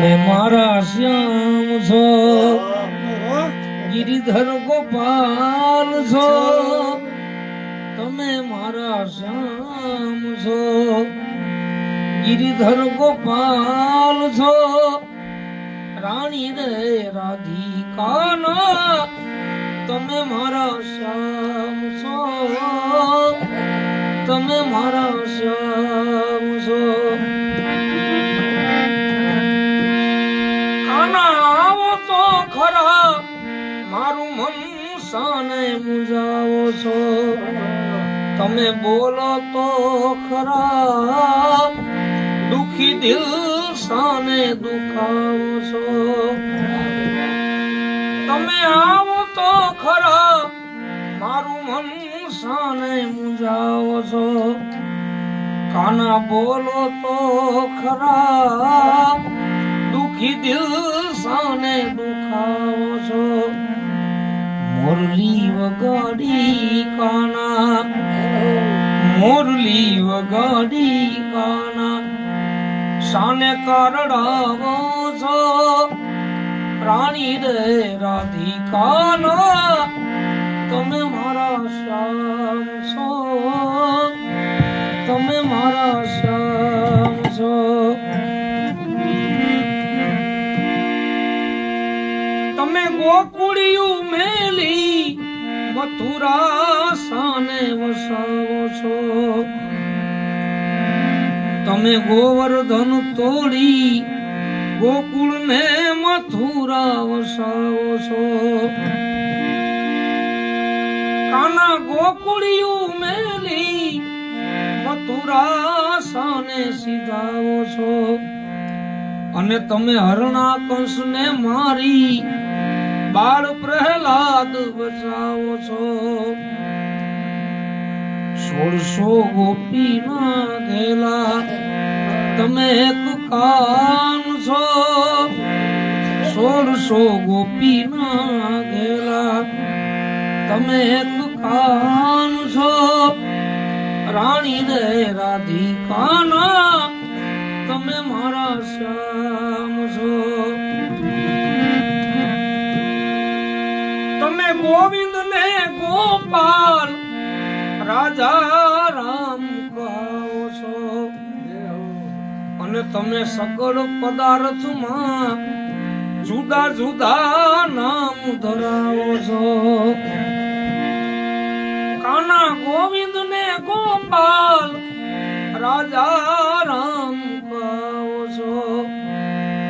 તમે મારા શ્યામ છો, ગિરિધર ગોપાલ છો, તમે મારા શ્યામ છો, ગિરિધર ગોપાલ છો, રાણી રે રાધિકાના તમે મારા શ્યામ છો, તમે મારા શ્યામ છો. કાના આવો તો ખરા, મારું મન સાને મુંજાવો છો, તમે બોલો તો ખરા, દુખી દિલ સાને દુખાવો છો. તમે આવો તો ખરા, મારું મન સાને મુંજાવો છો, કાના બોલો તો ખરા, દુખી દિલ સાને દુખાવો છો. મોરલી વગાડી કાના, મોરલી વગાડી કાના, સાને કરડાવો છો, રાણી રે રાધિકાના તમે મારા શ્યામ છો, તમે મારા શ્યામ છો. તમે ગોકુળિયું મેલી મથુરા સાને વસાવો છો, તમે ગોવર્ધન તોડી ગોકુળ ને મથુરા વસાવો છો, કાના ગોકુળિયું મેલી મથુરા સાને સીધાવો છો, અને તમે હરણા કંસ ને મારી બાળ પ્રહલાદ બચાવો છો. 1600 ગોપી ના ઘેલા તમે એક કાન છો, 1600 ગોપી ના ઘેલા તમે એક કાન છો, રાણી રે રાધિકાના તમે મારા શ્યામ છો. તમે ગોવિંદ ને ગોપાલ રાજા રામ કહો છો, અને તમે સકળ પદાર્થમાં જુદા જુદા નામ ધરાવો છો, કાના ગોવિંદ ને ગોપાલ રાજા રામ